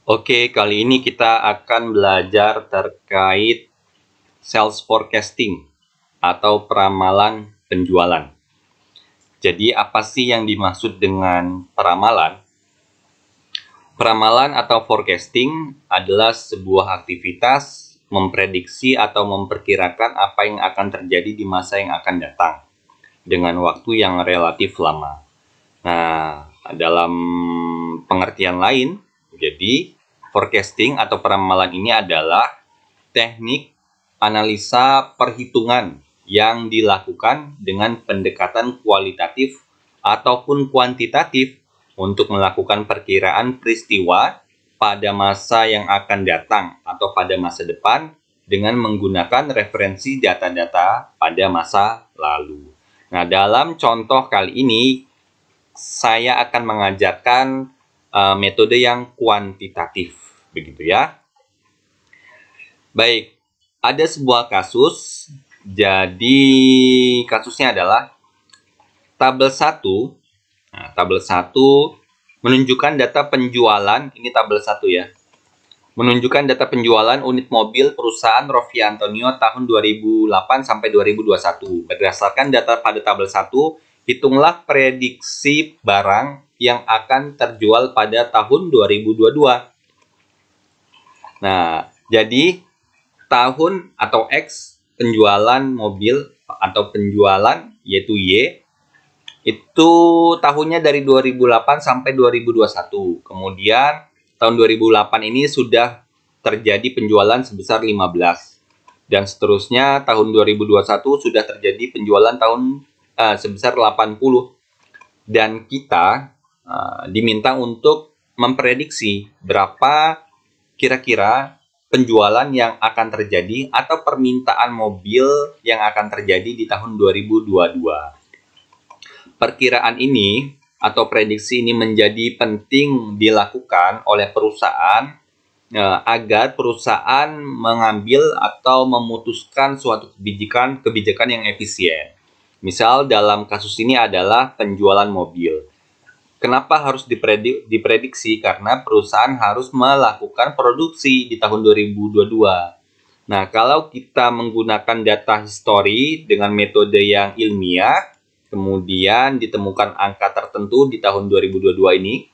Oke, kali ini kita akan belajar terkait sales forecasting atau peramalan penjualan. Jadi, apa sih yang dimaksud dengan peramalan? Peramalan atau forecasting adalah sebuah aktivitas memprediksi atau memperkirakan apa yang akan terjadi di masa yang akan datang dengan waktu yang relatif lama. Nah, dalam pengertian lain, jadi forecasting atau peramalan ini adalah teknik analisa perhitungan yang dilakukan dengan pendekatan kualitatif ataupun kuantitatif untuk melakukan perkiraan peristiwa pada masa yang akan datang atau pada masa depan dengan menggunakan referensi data-data pada masa lalu. Nah, dalam contoh kali ini saya akan mengajarkan metode yang kuantitatif, begitu ya. Baik, ada sebuah kasus. Jadi kasusnya adalah tabel 1. Nah, tabel 1 menunjukkan data penjualan, ini tabel 1 ya. Menunjukkan data penjualan unit mobil perusahaan Rovi Antonio tahun 2008 sampai 2021. Berdasarkan data pada tabel 1, hitunglah prediksi barang yang akan terjual pada tahun 2022. Nah, jadi tahun atau X penjualan mobil atau penjualan yaitu Y itu tahunnya dari 2008 sampai 2021. Kemudian tahun 2008 ini sudah terjadi penjualan sebesar 15. Dan seterusnya tahun 2021 sudah terjadi penjualan sebesar 80. Dan kita diminta untuk memprediksi berapa kira-kira penjualan yang akan terjadi atau permintaan mobil yang akan terjadi di tahun 2022. Perkiraan ini atau prediksi ini menjadi penting dilakukan oleh perusahaan agar perusahaan mengambil atau memutuskan suatu kebijakan yang efisien. Misal dalam kasus ini adalah penjualan mobil. Kenapa harus diprediksi? Karena perusahaan harus melakukan produksi di tahun 2022. Nah, kalau kita menggunakan data histori dengan metode yang ilmiah, kemudian ditemukan angka tertentu di tahun 2022 ini,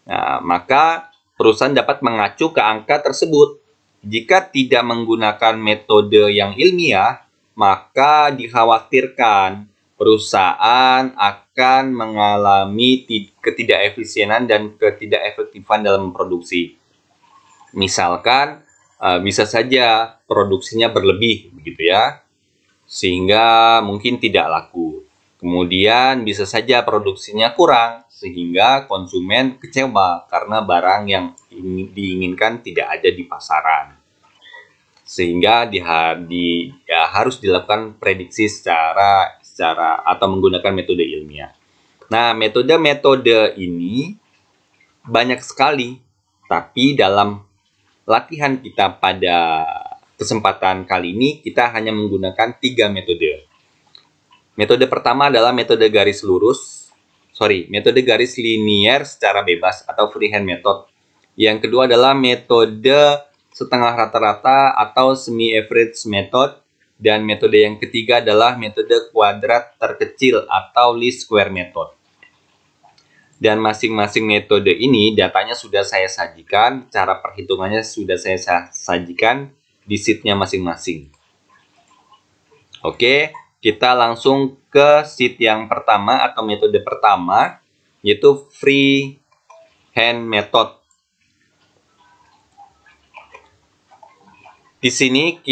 nah, maka perusahaan dapat mengacu ke angka tersebut. Jika tidak menggunakan metode yang ilmiah, maka dikhawatirkan perusahaan akan mengalami ketidakefisienan dan ketidakefektifan dalam memproduksi. Misalkan, bisa saja produksinya berlebih, begitu ya, sehingga mungkin tidak laku. Kemudian bisa saja produksinya kurang, sehingga konsumen kecewa karena barang yang diinginkan tidak ada di pasaran. Sehingga harus dilakukan prediksi secara atau menggunakan metode ilmiah. Nah, metode-metode ini banyak sekali, tapi dalam latihan kita pada kesempatan kali ini kita hanya menggunakan 3 metode. Metode pertama adalah metode metode garis linier secara bebas atau freehand method. Yang kedua adalah metode setengah rata-rata atau semi-average method. Dan metode yang ketiga adalah metode kuadrat terkecil atau least square method. Dan masing-masing metode ini datanya sudah saya sajikan, cara perhitungannya sudah saya sajikan di sheet-nya masing-masing. Oke, kita langsung ke sheet yang pertama atau metode pertama, yaitu freehand method. Di sini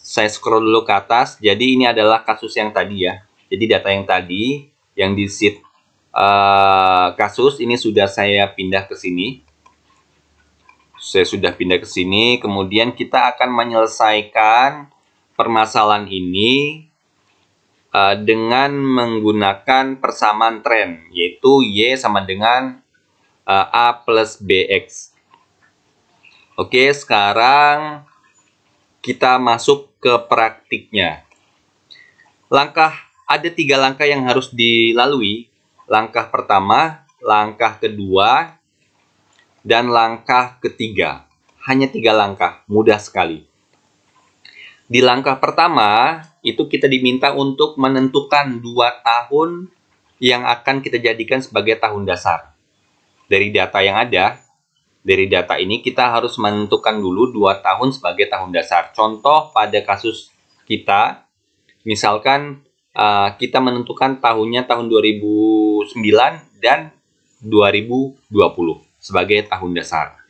saya scroll dulu ke atas. Jadi ini adalah kasus yang tadi ya. Jadi data yang tadi yang di sheet kasus ini sudah saya pindah ke sini. Saya sudah pindah ke sini. Kemudian kita akan menyelesaikan permasalahan ini dengan menggunakan persamaan tren, yaitu Y sama dengan A plus BX. Oke, sekarang kita masuk ke praktiknya. Ada 3 langkah yang harus dilalui. Langkah pertama, langkah kedua, dan langkah ketiga. Hanya 3 langkah, mudah sekali. Di langkah pertama, itu kita diminta untuk menentukan 2 tahun yang akan kita jadikan sebagai tahun dasar. Dari data yang ada, dari data ini kita harus menentukan dulu 2 tahun sebagai tahun dasar. Contoh pada kasus kita, misalkan kita menentukan tahunnya tahun 2009 dan 2020 sebagai tahun dasar.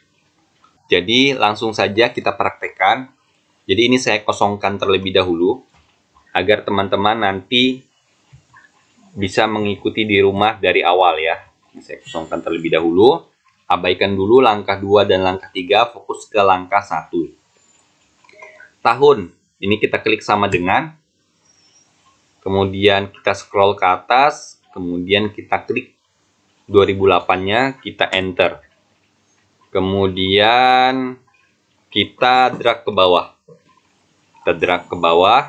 Jadi langsung saja kita praktekkan. Jadi ini saya kosongkan terlebih dahulu agar teman-teman nanti bisa mengikuti di rumah dari awal ya. Saya kosongkan terlebih dahulu. Abaikan dulu langkah 2 dan langkah 3, fokus ke langkah 1. Tahun, ini kita klik sama dengan. Kemudian kita scroll ke atas, kemudian kita klik 2008-nya, kita enter. Kemudian kita drag ke bawah. Kita drag ke bawah.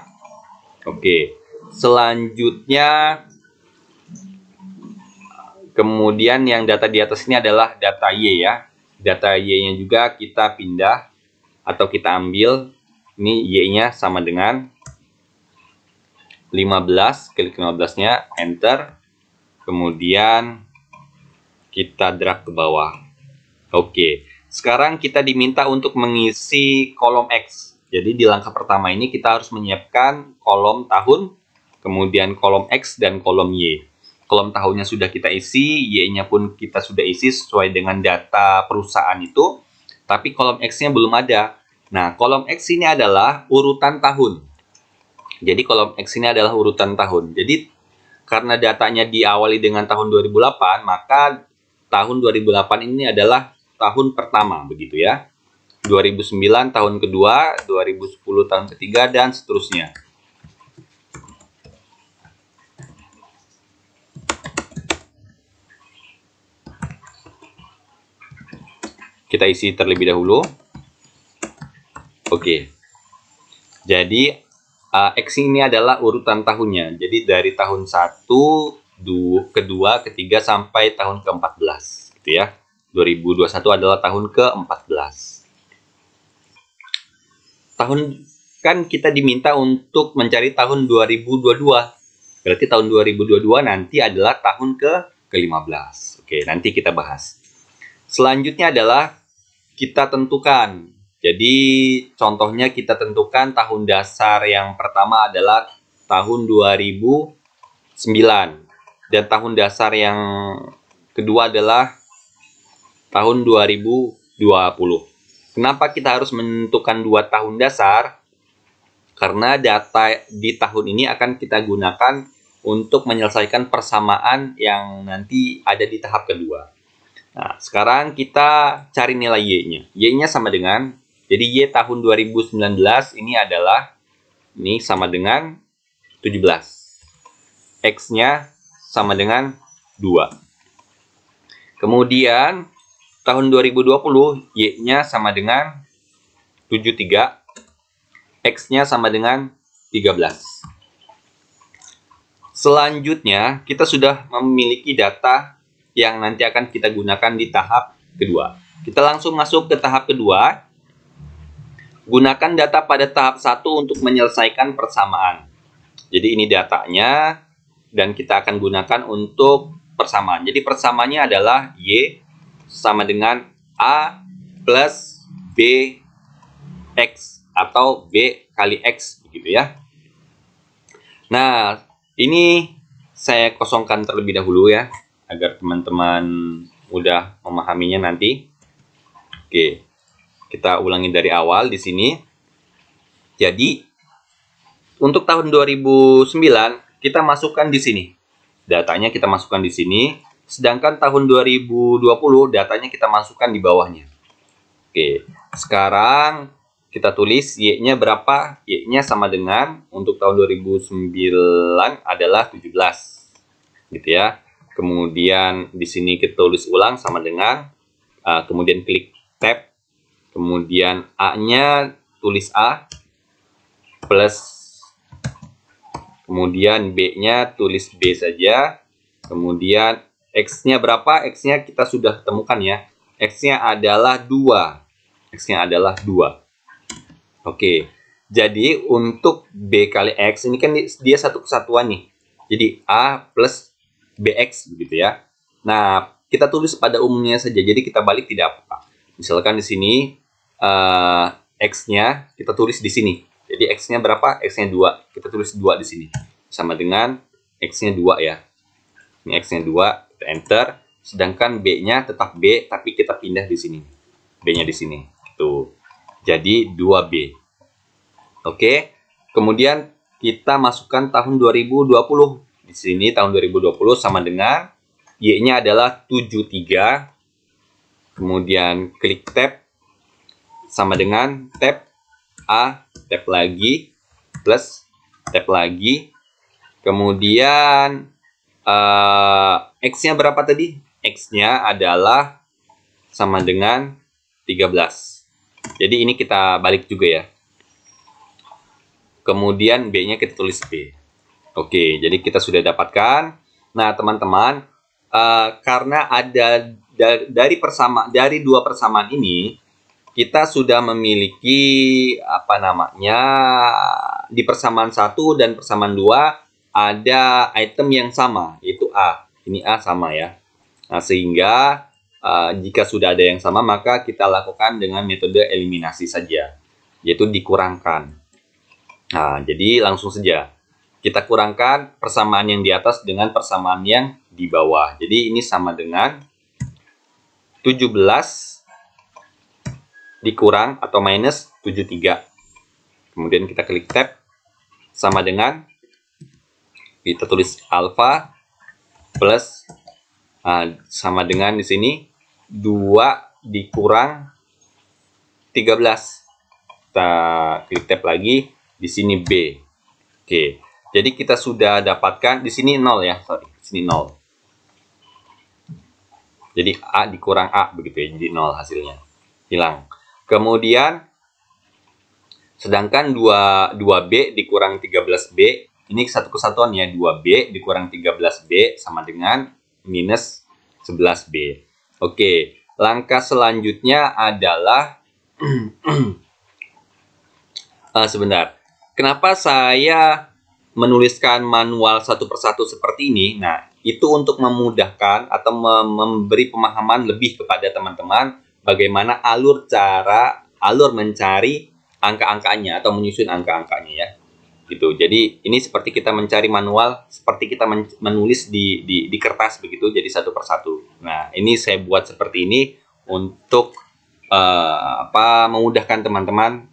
Oke. Selanjutnya, kemudian yang data di atas ini adalah data Y ya. Data Y-nya juga kita pindah atau kita ambil. Ini Y-nya sama dengan 15, klik 15-nya, enter. Kemudian kita drag ke bawah. Oke. Sekarang kita diminta untuk mengisi kolom X. Jadi di langkah pertama ini kita harus menyiapkan kolom tahun, kemudian kolom X dan kolom Y. Kolom tahunnya sudah kita isi, Y-nya pun kita sudah isi sesuai dengan data perusahaan itu, tapi kolom X-nya belum ada. Nah, kolom X ini adalah urutan tahun. Jadi kolom X ini adalah urutan tahun. Jadi karena datanya diawali dengan tahun 2008, maka tahun 2008 ini adalah tahun pertama, begitu ya. 2009 tahun kedua, 2010 tahun ketiga, dan seterusnya. Kita isi terlebih dahulu. Oke. Jadi X ini adalah urutan tahunnya. Jadi dari tahun 1, kedua, ketiga sampai tahun ke-14, gitu ya. 2021 adalah tahun ke-14. Tahun kan kita diminta untuk mencari tahun 2022. Berarti tahun 2022 nanti adalah tahun ke-15. Oke, nanti kita bahas. Selanjutnya adalah kita tentukan. Jadi contohnya kita tentukan tahun dasar yang pertama adalah tahun 2009 dan tahun dasar yang kedua adalah tahun 2020. Kenapa kita harus menentukan 2 tahun dasar? Karena data di tahun ini akan kita gunakan untuk menyelesaikan persamaan yang nanti ada di tahap kedua. Nah, sekarang kita cari nilai Y-nya. Y-nya sama dengan, jadi Y tahun 2019 ini adalah, ini sama dengan 17. X-nya sama dengan 2. Kemudian, tahun 2020, Y-nya sama dengan 73. X-nya sama dengan 13. Selanjutnya, kita sudah memiliki data yang nanti akan kita gunakan di tahap kedua. Kita langsung masuk ke tahap kedua. Gunakan data pada tahap 1 untuk menyelesaikan persamaan. Jadi ini datanya, dan kita akan gunakan untuk persamaan. Jadi persamaannya adalah Y sama dengan A plus B X atau B kali X, gitu ya. Nah, ini saya kosongkan terlebih dahulu ya, agar teman-teman mudah memahaminya nanti. Oke, kita ulangi dari awal di sini. Jadi, untuk tahun 2009, kita masukkan di sini. Datanya kita masukkan di sini. Sedangkan tahun 2020, datanya kita masukkan di bawahnya. Oke, sekarang kita tulis Y-nya berapa? Y-nya sama dengan, untuk tahun 2009 adalah 17. Gitu ya. Kemudian di sini kita tulis ulang sama dengan, kemudian klik tab. Kemudian A-nya tulis A plus, kemudian B-nya tulis B saja. Kemudian X-nya berapa? X-nya kita sudah temukan ya. X-nya adalah 2. X-nya adalah 2. Oke. Jadi untuk B kali X ini kan dia satu kesatuan nih. Jadi A plus BX begitu ya. Nah, kita tulis pada umumnya saja. Jadi kita balik tidak apa-apa. Misalkan di sini X-nya kita tulis di sini. Jadi X-nya berapa? X-nya 2. Kita tulis 2 di sini. Sama dengan X-nya 2 ya. Ini X-nya 2, kita enter. Sedangkan B-nya tetap B, tapi kita pindah di sini. B-nya di sini. Tuh. Jadi 2B. Oke. Kemudian kita masukkan tahun 2020. Di sini tahun 2020 sama dengan Y-nya adalah 73. Kemudian klik tab sama dengan tab A, tab lagi, plus tab lagi. Kemudian X-nya berapa tadi? X-nya adalah sama dengan 13. Jadi ini kita balik juga ya. Kemudian B-nya kita tulis B. Oke, jadi kita sudah dapatkan. Nah, teman-teman, karena ada dari dua persamaan ini, kita sudah memiliki apa namanya, di persamaan 1 dan persamaan 2 ada item yang sama, yaitu A. Ini A sama ya. Nah, sehingga jika sudah ada yang sama, maka kita lakukan dengan metode eliminasi saja, yaitu dikurangkan. Nah, jadi langsung saja. Kita kurangkan persamaan yang di atas dengan persamaan yang di bawah. Jadi ini sama dengan 17 dikurang atau minus 73. Kemudian kita klik tab. Sama dengan, kita tulis alpha plus sama dengan di sini 2 dikurang 13. Kita klik tab lagi, di sini B. Oke. Jadi kita sudah dapatkan di sini 0 ya, sorry, di sini 0. Jadi A dikurang A begitu ya, jadi 0 hasilnya. Hilang. Kemudian sedangkan 2B dikurang 13B, ini satu kesatuan ya, 2B dikurang 13B sama dengan minus 11B. Oke, langkah selanjutnya adalah sebentar. Kenapa saya menuliskan manual satu persatu seperti ini? Nah, itu untuk memudahkan atau memberi pemahaman lebih kepada teman-teman bagaimana alur mencari angka-angkanya atau menyusun angka-angkanya ya. Gitu. Jadi ini seperti kita mencari manual, seperti kita menulis di kertas begitu, jadi satu persatu. Nah, ini saya buat seperti ini untuk memudahkan teman-teman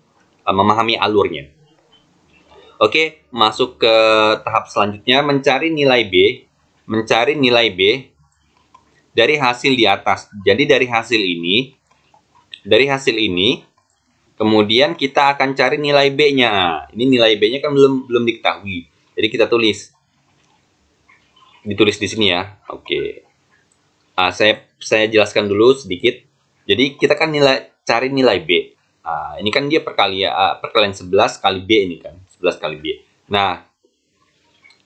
memahami alurnya. Oke, masuk ke tahap selanjutnya, mencari nilai B. Mencari nilai B dari hasil di atas. Jadi dari hasil ini, kemudian kita akan cari nilai B-nya. Ini nilai B-nya kan belum diketahui. Jadi kita ditulis di sini ya. Oke. Saya jelaskan dulu sedikit. Jadi kita kan cari nilai B. Ini kan dia perkalian 11 kali B ini kan. 11 kali B. Nah,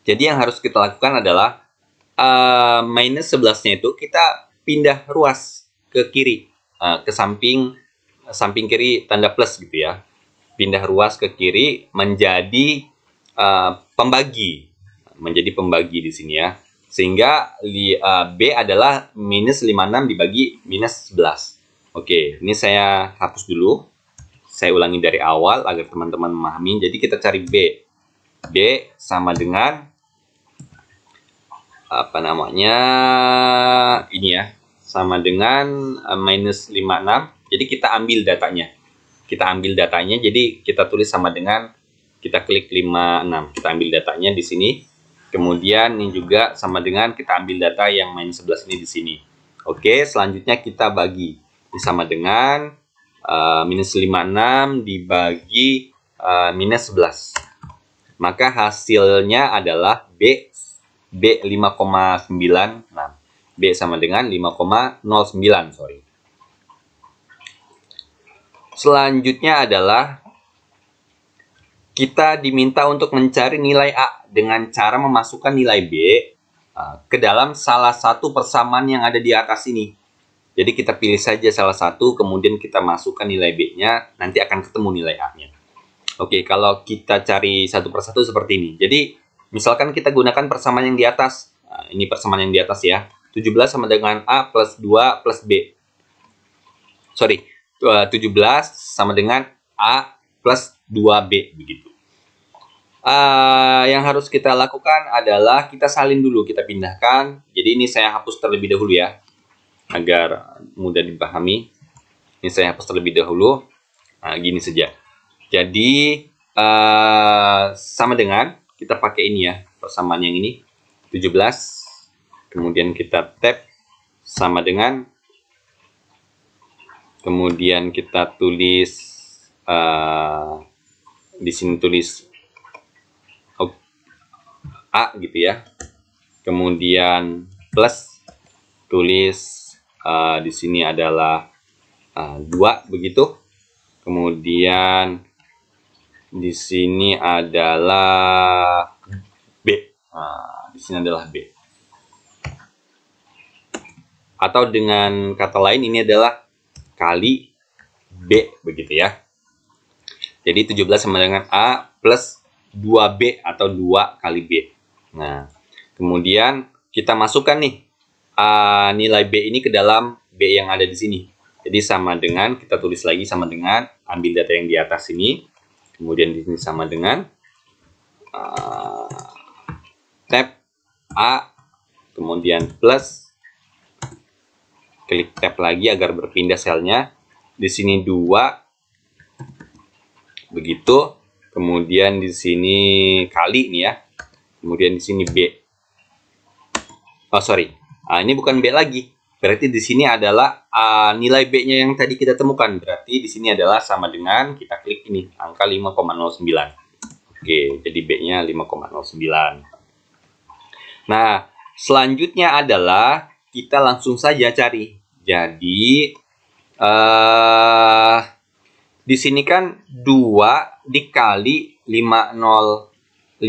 jadi yang harus kita lakukan adalah minus 11-nya itu kita pindah ruas ke kiri, ke samping kiri tanda plus gitu ya. Pindah ruas ke kiri menjadi pembagi. Menjadi pembagi di sini ya. Sehingga B adalah minus 56 dibagi minus 11. Oke, ini saya hapus dulu. Saya ulangi dari awal agar teman-teman memahami. Jadi kita cari B. B sama dengan apa namanya? Ini ya. Sama dengan minus 56. Jadi kita ambil datanya. Jadi kita tulis sama dengan, kita klik 56. Kita ambil datanya di sini. Kemudian ini juga sama dengan kita ambil data yang minus 11 ini di sini. Oke, selanjutnya kita bagi. Ini sama dengan minus 56 dibagi minus 11. Maka hasilnya adalah B 5,96. B sama dengan 5,09, sorry. Selanjutnya adalah kita diminta untuk mencari nilai A dengan cara memasukkan nilai B ke dalam salah satu persamaan yang ada di atas ini. Jadi kita pilih saja salah satu, kemudian kita masukkan nilai B-nya, nanti akan ketemu nilai A-nya. Oke, kalau kita cari satu persatu seperti ini. Jadi, misalkan kita gunakan persamaan yang di atas. Nah, ini persamaan yang di atas ya. 17 sama dengan A plus 2 plus B. Sorry, 17 sama dengan A plus 2B, begitu. Yang harus kita lakukan adalah kita salin dulu, kita pindahkan. Jadi ini saya hapus terlebih dahulu ya, agar mudah dipahami. Ini saya hapus terlebih dahulu. Nah, gini saja. Jadi sama dengan kita pakai ini ya, persamaan yang ini 17, kemudian kita tab sama dengan, kemudian kita tulis di sini tulis A gitu ya, kemudian plus tulis di sini adalah 2 begitu, kemudian di sini adalah B, di sini adalah B, atau dengan kata lain ini adalah kali B begitu ya. Jadi 17 sama dengan A plus 2B atau 2 kali B. Nah, kemudian kita masukkan nih nilai B ini ke dalam B yang ada di sini. Jadi sama dengan, kita tulis lagi sama dengan, ambil data yang di atas ini, kemudian di sini sama dengan tab A, kemudian plus, klik tab lagi agar berpindah selnya. Di sini 2, begitu. Kemudian di sini kali nih ya. Kemudian di sini B. Oh sorry, ini bukan B lagi. Berarti di sini adalah nilai B-nya yang tadi kita temukan. Berarti di sini adalah sama dengan, kita klik ini, angka 5,09. Oke, jadi B-nya 5,09. Nah, selanjutnya adalah kita langsung saja cari. Jadi di sini kan 2 dikali 5,09.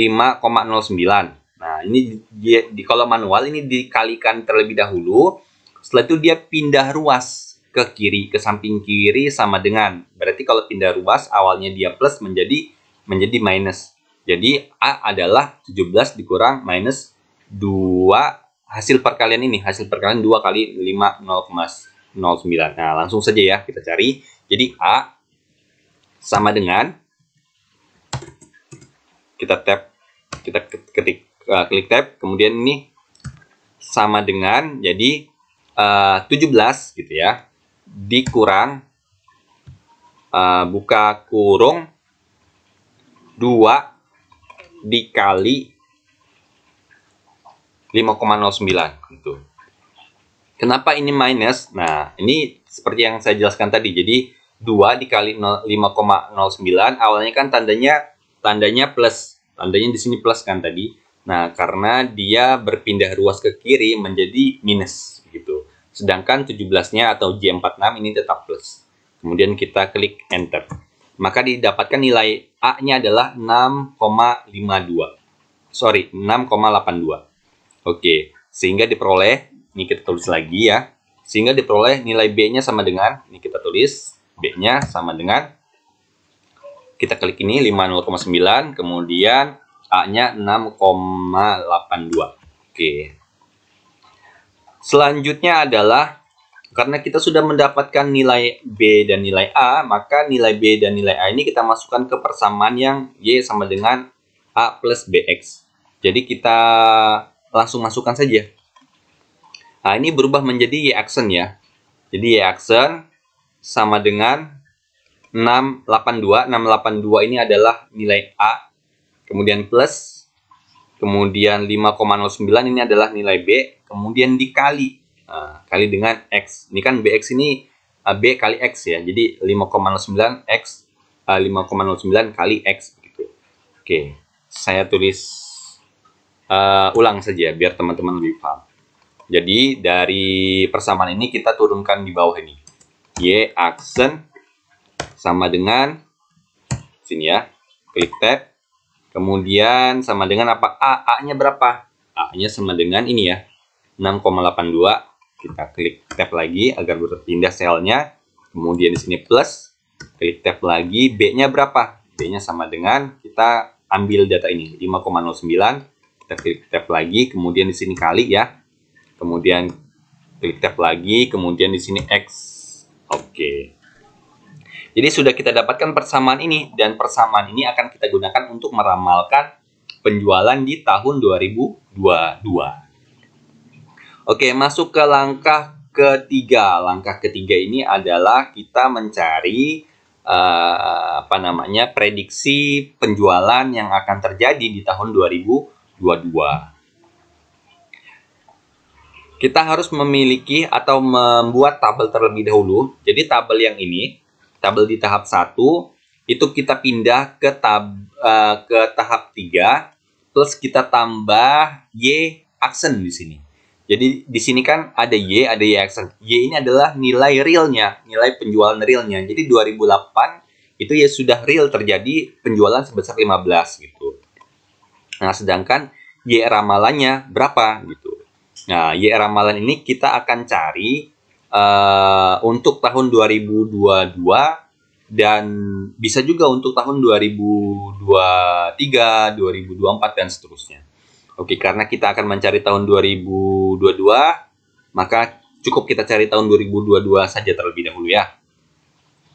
Nah, ini di kolom manual ini dikalikan terlebih dahulu. Setelah itu dia pindah ruas ke kiri, ke samping kiri sama dengan. Berarti kalau pindah ruas awalnya dia plus menjadi minus. Jadi A adalah 17 dikurang minus 2, hasil perkalian ini. Hasil perkalian 2 kali 5,09. Nah, langsung saja ya kita cari. Jadi A sama dengan, kita tab, kita ketik, klik tab, kemudian ini sama dengan, jadi 17 gitu ya, dikurang buka kurung 2 dikali 5,09 gitu. Kenapa ini minus? Nah, ini seperti yang saya jelaskan tadi. Jadi 2 dikali 5,09 awalnya kan tandanya plus. Tandanya di sini plus kan tadi. Nah, karena dia berpindah ruas ke kiri menjadi minus gitu. Sedangkan 17-nya atau J46 ini tetap plus. Kemudian kita klik enter. Maka didapatkan nilai A-nya adalah 6,52. Sorry, 6,82. Oke, sehingga diperoleh, ini kita tulis lagi ya. Sehingga diperoleh nilai B-nya sama dengan, ini kita tulis B-nya sama dengan, kita klik ini 50,9, kemudian A-nya 6,82. Oke. Selanjutnya adalah, karena kita sudah mendapatkan nilai B dan nilai A, maka nilai B dan nilai A ini kita masukkan ke persamaan yang Y sama dengan A plus BX. Jadi kita langsung masukkan saja. Nah, ini berubah menjadi Y aksen ya. Jadi Y aksen sama dengan 682. 682 ini adalah nilai A. Kemudian plus. Kemudian 5,09 ini adalah nilai B. Kemudian dikali. Kali dengan X. Ini kan BX ini B kali X ya. Jadi 5,09 X. 5,09 kali X. Gitu. Oke. Saya tulis ulang saja biar teman-teman lebih paham. Jadi dari persamaan ini kita turunkan di bawah ini. Y aksen sama dengan sini ya. Klik tab. Kemudian sama dengan apa? A-nya berapa? A-nya sama dengan ini ya. 6,82. kita klik tab lagi agar berpindah selnya. Kemudian di sini plus, klik tab lagi, B-nya berapa? B-nya sama dengan kita ambil data ini 5,09. Kita klik tab lagi, kemudian di sini kali ya. Kemudian klik tab lagi, kemudian di sini X. Oke. Jadi sudah kita dapatkan persamaan ini, dan persamaan ini akan kita gunakan untuk meramalkan penjualan di tahun 2022. Oke, masuk ke langkah ketiga. Langkah ketiga ini adalah kita mencari prediksi penjualan yang akan terjadi di tahun 2022. Kita harus memiliki atau membuat tabel terlebih dahulu. Jadi tabel yang ini, tabel di tahap 1, itu kita pindah ke tahap 3, plus kita tambah Y aksen di sini. Jadi di sini kan ada Y, ada Y aksen. Y ini adalah nilai realnya, nilai penjualan realnya. Jadi 2008 itu ya sudah real terjadi penjualan sebesar 15 gitu. Nah, sedangkan Y ramalannya berapa gitu. Nah, Y ramalan ini kita akan cari untuk tahun 2022 dan bisa juga untuk tahun 2023, 2024 dan seterusnya. Oke, karena kita akan mencari tahun 2022, maka cukup kita cari tahun 2022 saja terlebih dahulu ya.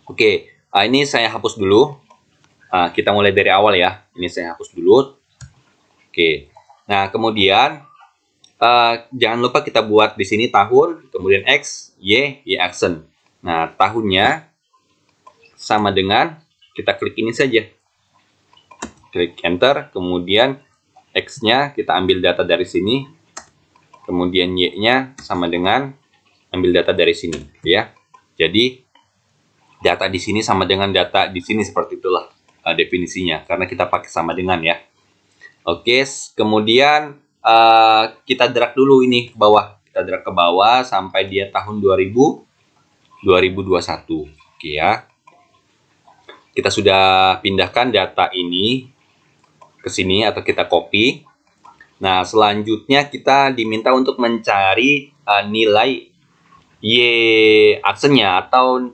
Oke, ini saya hapus dulu. Kita mulai dari awal ya. Ini saya hapus dulu. Oke, nah kemudian jangan lupa kita buat di sini tahun, kemudian X, Y aksen. Nah, tahunnya sama dengan kita klik ini saja. Klik enter, kemudian X-nya kita ambil data dari sini, kemudian Y-nya sama dengan ambil data dari sini, ya. Jadi data di sini sama dengan data di sini, seperti itulah definisinya, karena kita pakai sama dengan ya. Oke, kemudian kita drag dulu ini ke bawah, kita drag ke bawah sampai dia tahun 2021, oke ya. Kita sudah pindahkan data ini ke sini atau kita copy. Nah, selanjutnya kita diminta untuk mencari nilai Y aksennya atau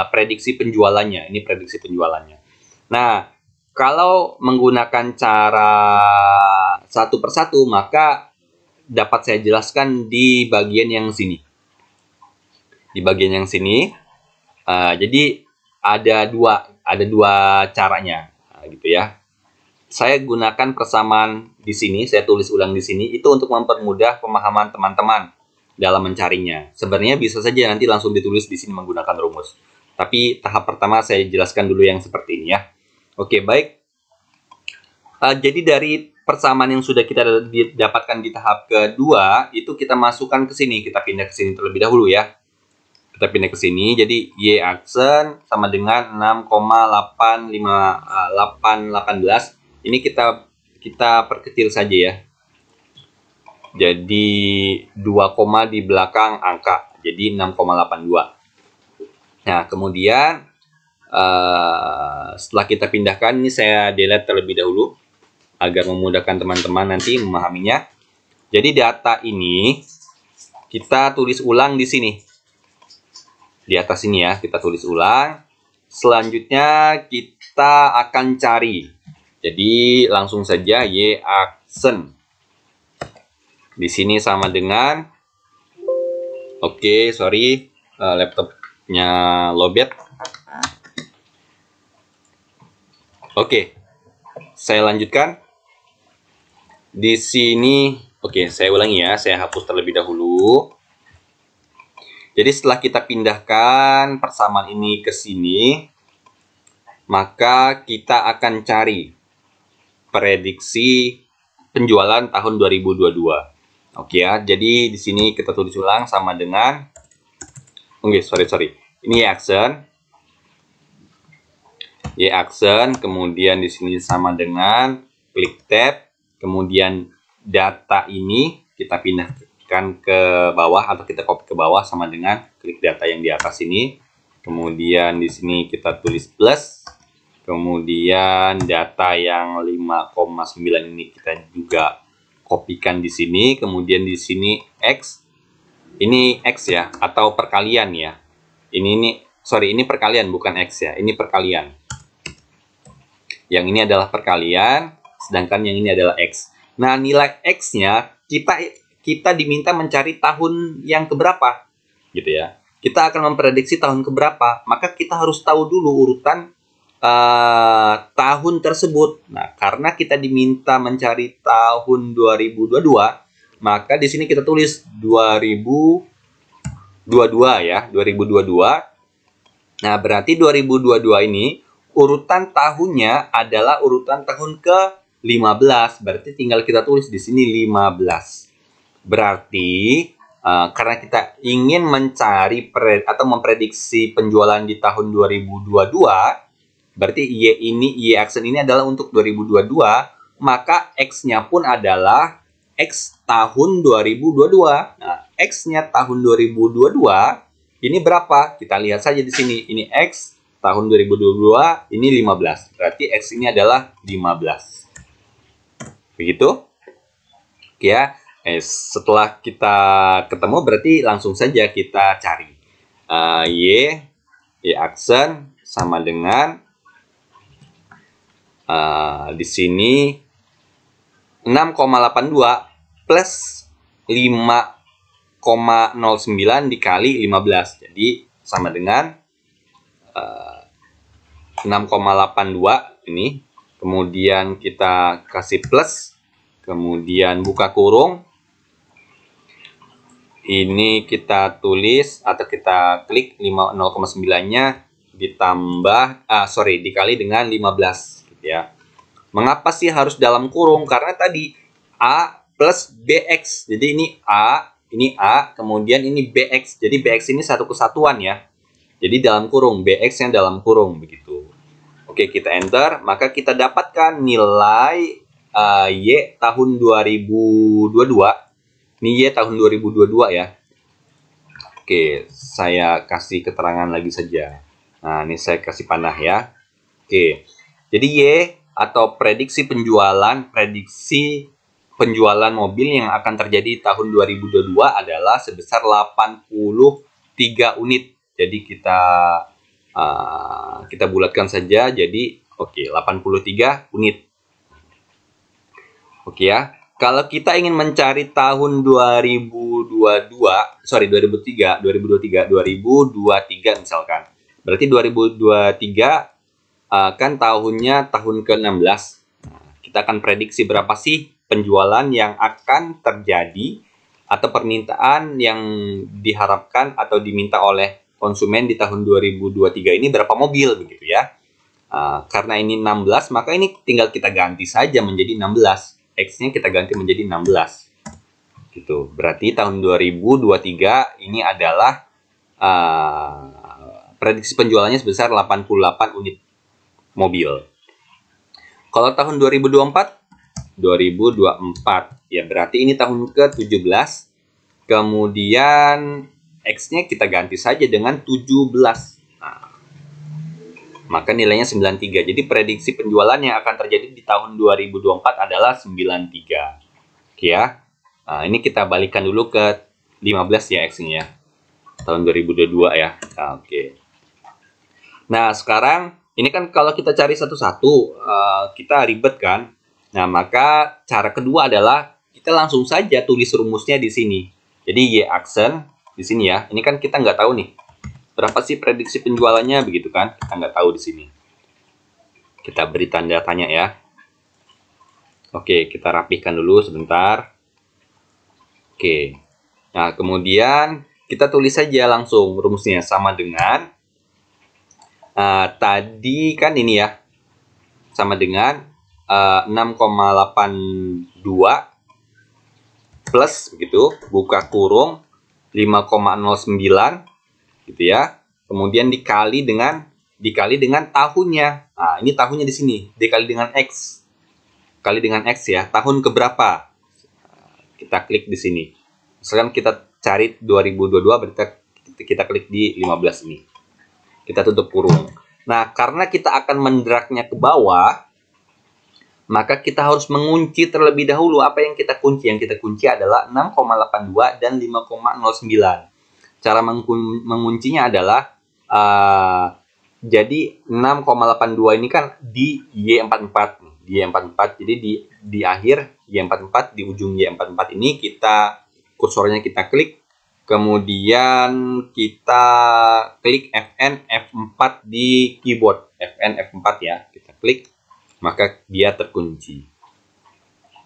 prediksi penjualannya. Ini prediksi penjualannya. Nah, kalau menggunakan cara satu persatu, maka dapat saya jelaskan di bagian yang sini. Di bagian yang sini, jadi ada dua caranya, gitu ya. Saya gunakan persamaan di sini, saya tulis ulang di sini, itu untuk mempermudah pemahaman teman-teman dalam mencarinya. Sebenarnya bisa saja nanti langsung ditulis di sini menggunakan rumus. Tapi tahap pertama saya jelaskan dulu yang seperti ini ya. Oke, baik. Jadi dari persamaan yang sudah kita dapatkan di tahap kedua, itu kita masukkan ke sini. Kita pindah ke sini terlebih dahulu ya. Kita pindah ke sini, jadi Y aksen sama dengan 6,818. Ini kita perkecil saja ya. Jadi 2 koma di belakang angka, jadi 6,82. Nah, kemudian setelah kita pindahkan, ini saya delete terlebih dahulu agar memudahkan teman-teman nanti memahaminya. Jadi data ini kita tulis ulang di sini. Di atas ini ya, kita tulis ulang. Selanjutnya kita akan cari. Jadi langsung saja Y aksen. Di sini sama dengan, oke, sorry, laptopnya lowbat. Oke, saya lanjutkan. Di sini, oke, saya ulangi ya, saya hapus terlebih dahulu. Jadi setelah kita pindahkan persamaan ini ke sini, maka kita akan cari prediksi penjualan tahun 2022. Oke ya, jadi di sini kita tulis ulang sama dengan, oke, sorry. Ini Y aksen, kemudian di sini sama dengan klik tab, kemudian data ini kita pindahkan ke bawah atau kita copy ke bawah sama dengan klik data yang di atas ini. Kemudian di sini kita tulis plus. Kemudian data yang 5,9 ini kita juga kopikan di sini. Kemudian di sini X. Ini X ya, atau perkalian ya. Sorry, ini perkalian bukan X ya, ini perkalian. Yang ini adalah perkalian, sedangkan yang ini adalah X. Nah, nilai X-nya kita diminta mencari tahun yang keberapa, gitu ya. Kita akan memprediksi tahun keberapa, maka kita harus tahu dulu urutan tahun tersebut. Nah, karena kita diminta mencari tahun 2022, maka di sini kita tulis 2022 ya, 2022. Nah, berarti 2022 ini urutan tahunnya adalah urutan tahun ke-15. Berarti tinggal kita tulis di sini 15. Berarti karena kita ingin mencari atau memprediksi penjualan di tahun 2022, berarti Y action ini adalah untuk 2022, maka X-nya pun adalah X tahun 2022. Nah, X-nya tahun 2022 ini berapa? Kita lihat saja di sini. Ini X tahun 2022, ini 15. Berarti X ini adalah 15. Begitu? Oke ya. Setelah kita ketemu, berarti langsung saja kita cari. Y action sama dengan di sini 6,82 plus 5,09 dikali 15. Jadi sama dengan 6,82 ini. Kemudian kita kasih plus, kemudian buka kurung. Ini kita tulis atau kita klik 0,9-nya ditambah dikali dengan 15 gitu ya. Mengapa sih harus dalam kurung? Karena tadi A plus BX. Jadi ini A, kemudian ini BX. Jadi BX ini satu kesatuan ya. Jadi dalam kurung, BX yang dalam kurung begitu. Oke, kita enter, maka kita dapatkan nilai Y tahun 2022. Ini Y tahun 2022 ya. Oke, saya kasih keterangan lagi saja. Nah, ini saya kasih panah ya. Oke, jadi Y atau prediksi penjualan mobil yang akan terjadi tahun 2022 adalah sebesar 83 unit. Jadi kita bulatkan saja. Jadi oke, 83 unit. Oke ya. Kalau kita ingin mencari tahun 2023 misalkan. Berarti 2023 kan tahunnya tahun ke-16. Kita akan prediksi berapa sih penjualan yang akan terjadi atau permintaan yang diharapkan atau diminta oleh konsumen di tahun 2023 ini berapa mobil begitu ya. Karena ini 16, maka ini tinggal kita ganti saja menjadi 16. X-nya kita ganti menjadi 16. Gitu. Berarti tahun 2023 ini adalah prediksi penjualannya sebesar 88 unit mobil. Kalau tahun 2024 ya berarti ini tahun ke-17. Kemudian X-nya kita ganti saja dengan 17. Maka nilainya 93. Jadi prediksi penjualan yang akan terjadi di tahun 2024 adalah 93. Oke ya. Nah, ini kita balikan dulu ke 15 ya X-nya. Tahun 2022 ya. Oke. Nah, sekarang ini kan kalau kita cari satu-satu kita ribet kan. Nah, maka cara kedua adalah kita langsung saja tulis rumusnya di sini. Jadi Y action di sini ya. Ini kan kita nggak tahu nih. Berapa sih prediksi penjualannya begitu kan? Kita nggak tahu di sini. Kita beri tanda tanya ya. Oke, kita rapihkan dulu sebentar. Oke. Nah, kemudian kita tulis saja langsung rumusnya sama dengan tadi kan ini ya. Sama dengan 6,82 plus begitu, buka kurung 5,09 gitu ya. Kemudian dikali dengan tahunnya. Nah, ini tahunnya di sini dikali dengan X. Kali dengan X ya. Tahun keberapa? Kita klik di sini. Misalkan kita cari 2022, berarti kita klik di 15 ini. Kita tutup kurung. Nah, karena kita akan mendragnya ke bawah, maka kita harus mengunci terlebih dahulu. Apa yang kita kunci? Yang kita kunci adalah 6,82 dan 5,09. Cara menguncinya adalah jadi 6,82 ini kan di Y44 nih, di Y44. Jadi di akhir Y44, di ujung Y44 ini kita kursornya kita klik, kemudian kita klik Fn F4 di keyboard, Fn F4 ya, kita klik, maka dia terkunci.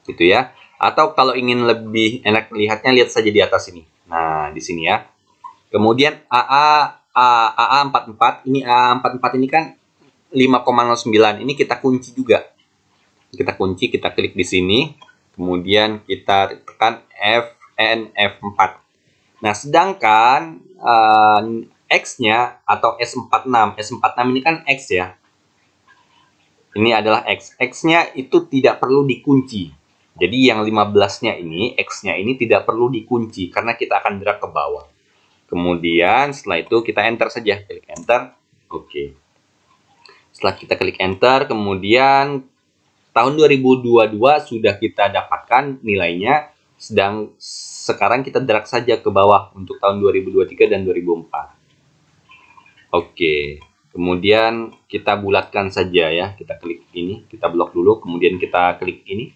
Gitu ya. Atau kalau ingin lebih enak lihatnya, lihat saja di atas ini. Nah, di sini ya. Kemudian AA44, ini AA44 ini kan 5,09. Ini kita kunci juga. Kita kunci, kita klik di sini. Kemudian kita tekan Fn F4. Nah, sedangkan X-nya atau S46. S46 ini kan X ya. Ini adalah X. X-nya itu tidak perlu dikunci. Jadi yang 15-nya ini, X-nya ini tidak perlu dikunci karena kita akan drag ke bawah. Kemudian setelah itu kita enter saja, klik enter. Oke. Setelah kita klik enter, kemudian tahun 2022 sudah kita dapatkan nilainya, sedang sekarang kita drag saja ke bawah untuk tahun 2023 dan 2004. Oke. Kemudian kita bulatkan saja ya, kita klik ini, kita blok dulu, kemudian kita klik ini.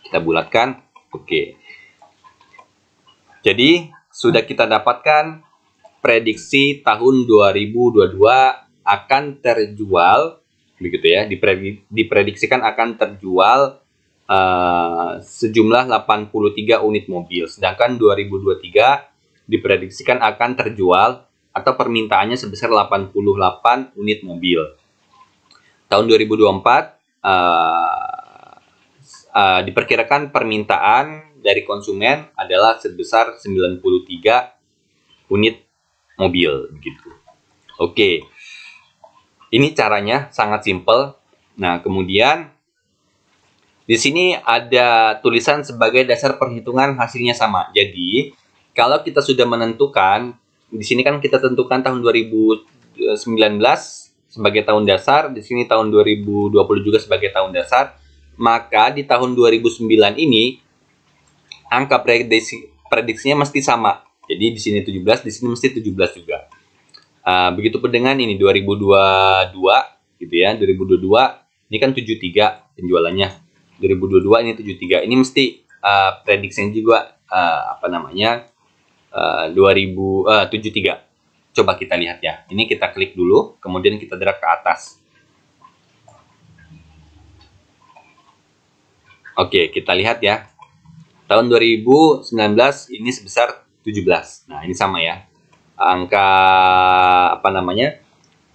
Kita bulatkan. Oke. Jadi sudah kita dapatkan prediksi tahun 2022 akan terjual, begitu ya, diprediksikan akan terjual sejumlah 83 unit mobil, sedangkan 2023 diprediksikan akan terjual atau permintaannya sebesar 88 unit mobil. Tahun 2024 diperkirakan permintaan dari konsumen adalah sebesar 93 unit mobil begitu. Oke. Ini caranya sangat simpel. Nah, kemudian di sini ada tulisan sebagai dasar perhitungan hasilnya sama. Jadi, kalau kita sudah menentukan, di sini kan kita tentukan tahun 2019 sebagai tahun dasar, di sini tahun 2020 juga sebagai tahun dasar, maka di tahun 2009 ini angka prediksinya mesti sama. Jadi di sini 17, di sini mesti 17 juga. Begitupun dengan ini 2022 gitu ya. 2022 ini kan 73 penjualannya. 2022 ini 73. Ini mesti prediksinya juga 73. Coba kita lihat ya. Ini kita klik dulu, kemudian kita drag ke atas. Oke, kita lihat ya. Tahun 2019 ini sebesar 17. Nah, ini sama ya. Angka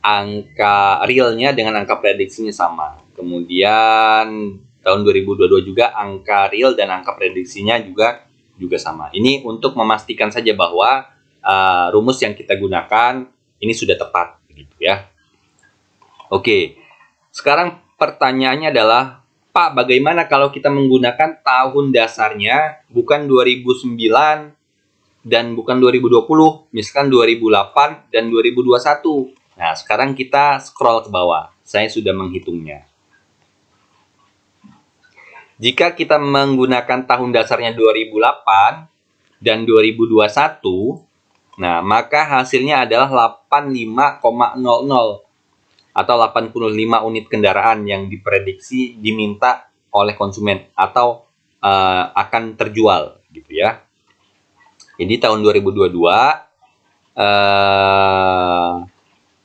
angka realnya dengan angka prediksinya sama. Kemudian tahun 2022 juga angka real dan angka prediksinya juga sama. Ini untuk memastikan saja bahwa rumus yang kita gunakan ini sudah tepat gitu ya. Oke. Sekarang pertanyaannya adalah, Pak, bagaimana kalau kita menggunakan tahun dasarnya bukan 2009 dan bukan 2020, misalkan 2008 dan 2021. Nah, sekarang kita scroll ke bawah. Saya sudah menghitungnya. Jika kita menggunakan tahun dasarnya 2008 dan 2021, nah, maka hasilnya adalah 85,00 atau 85 unit kendaraan yang diprediksi diminta oleh konsumen atau akan terjual gitu ya. Jadi tahun 2022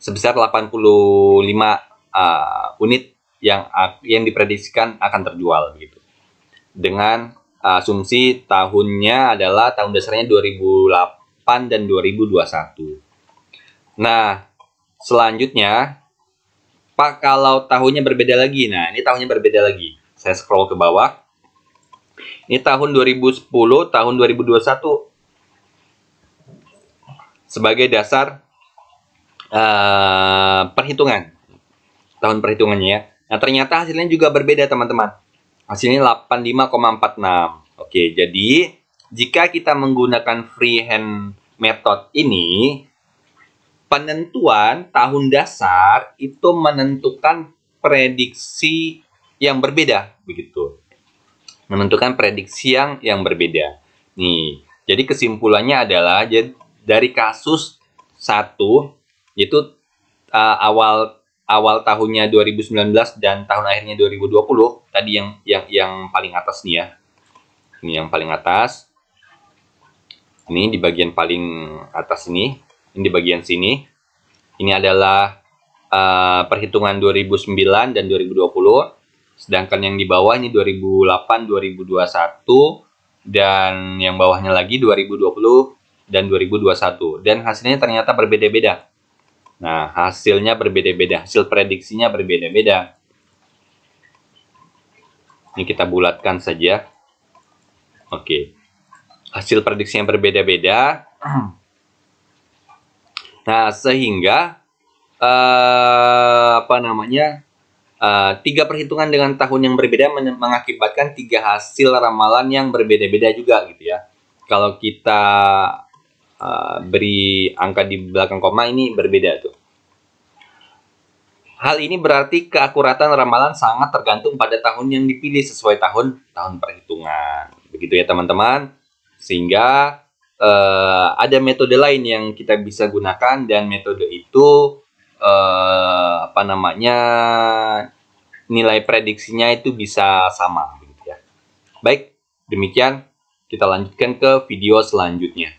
sebesar 85 unit yang diprediksikan akan terjual gitu. Dengan asumsi tahunnya adalah tahun dasarnya 2008 dan 2021. Nah, selanjutnya, Pak, kalau tahunnya berbeda lagi. Nah, ini tahunnya berbeda lagi. Saya scroll ke bawah. Ini tahun 2010, tahun 2021 sebagai dasar perhitungan. Tahun perhitungannya ya. Nah, ternyata hasilnya juga berbeda, teman-teman. Hasilnya 85,46. Oke, jadi jika kita menggunakan freehand method ini, penentuan tahun dasar itu menentukan prediksi yang berbeda begitu. Menentukan prediksi yang berbeda. Nih, jadi kesimpulannya adalah dari kasus satu, yaitu awal tahunnya 2019 dan tahun akhirnya 2020, tadi yang paling atas nih ya. Ini yang paling atas. Ini di bagian paling atas ini di bagian sini. Ini adalah perhitungan 2009 dan 2020. Sedangkan yang di bawah ini 2008, 2021, dan yang bawahnya lagi 2020 dan 2021. Dan hasilnya ternyata berbeda-beda. Nah, hasilnya berbeda-beda, hasil prediksinya berbeda-beda. Ini kita bulatkan saja. Oke. Hasil prediksi yang berbeda-beda. Nah, sehingga tiga perhitungan dengan tahun yang berbeda mengakibatkan tiga hasil ramalan yang berbeda-beda juga gitu ya. Kalau kita beri angka di belakang koma, ini berbeda tuh. Hal ini berarti keakuratan ramalan sangat tergantung pada tahun yang dipilih sesuai tahun perhitungan. Begitu ya teman-teman. Sehingga ada metode lain yang kita bisa gunakan, dan metode itu nilai prediksinya itu bisa sama gitu ya. Baik, demikian kita lanjutkan ke video selanjutnya.